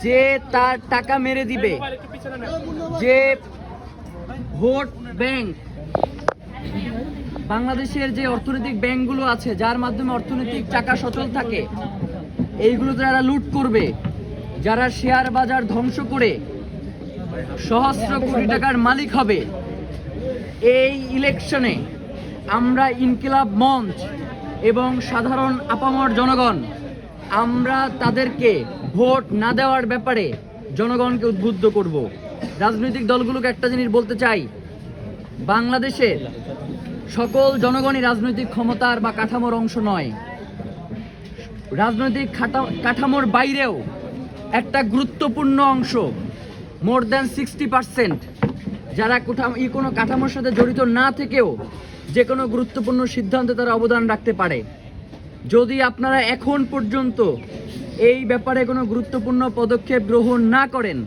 যে তার টাকা মেরে দিবে, যে ভোট ব্যাংক, বাংলাদেশের যে অর্থনৈতিক ব্যাংকগুলো আছে যার মাধ্যমে অর্থনৈতিক চাকা সচল থাকে, এইগুলো যারা লুট করবে, যারা শেয়ার বাজার ধ্বংস করে সহস্র কোটি টাকার মালিক হবে, এই ইলেকশনে আমরা ইনকিলাব মঞ্চ এবং সাধারণ আপামর জনগণ আমরা তাদেরকে ভোট না দেওয়ার ব্যাপারে জনগণকে উদ্বুদ্ধ করব। রাজনৈতিক দলগুলোকে একটা জিনিস বলতে চাই, বাংলাদেশের সকল জনগণই রাজনৈতিক ক্ষমতার বা কাঠামোর অংশ নয়। রাজনৈতিক কাঠামোর বাইরেও একটা গুরুত্বপূর্ণ অংশ, মোর দ্যান 60%, যারা কোনো কাঠামোর সাথে জড়িত না থেকেও যে কোনো গুরুত্বপূর্ণ সিদ্ধান্তে তারা অবদান রাখতে পারে। যদি আপনারা এখন পর্যন্ত এই ব্যাপারে কোনো গুরুত্বপূর্ণ পদক্ষেপ গ্রহণ না করেন,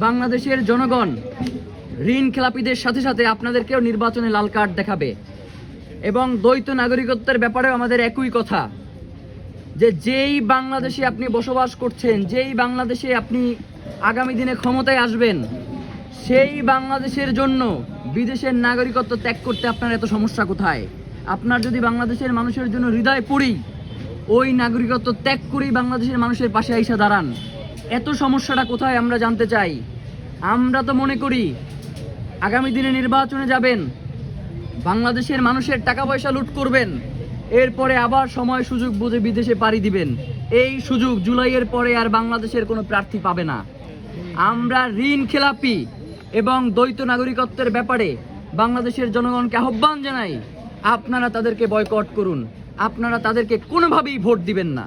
বাংলাদেশের জনগণ ঋণ খেলাপিদের সাথে সাথে আপনাদেরকেও নির্বাচনে লাল কার্ড দেখাবে। এবং দ্বৈত নাগরিকত্বের ব্যাপারেও আমাদের একই কথা, যে যেই বাংলাদেশে আপনি বসবাস করছেন, যেই বাংলাদেশে আপনি আগামী দিনে ক্ষমতায় আসবেন, সেই বাংলাদেশের জন্য বিদেশের নাগরিকত্ব ত্যাগ করতে আপনার এত সমস্যা কোথায়? আপনার যদি বাংলাদেশের মানুষের জন্য হৃদয় পড়ি, ওই নাগরিকত্ব ত্যাগ করেই বাংলাদেশের মানুষের পাশে আইসা দাঁড়ান। এত সমস্যাটা কোথায় আমরা জানতে চাই। আমরা তো মনে করি আগামী দিনে নির্বাচনে যাবেন, বাংলাদেশের মানুষের টাকা পয়সা লুট করবেন, এরপরে আবার সময় সুযোগ বুঝে বিদেশে পাড়ি দিবেন। এই সুযোগ জুলাইয়ের পরে আর বাংলাদেশের কোনো প্রার্থী পাবে না। আমরা ঋণ খেলাপি এবং দ্বৈত নাগরিকত্বের ব্যাপারে বাংলাদেশের জনগণকে আহ্বান জানাই, আপনারা তাদেরকে বয়কট করুন, আপনারা তাদেরকে কোনোভাবেই ভোট দিবেন না।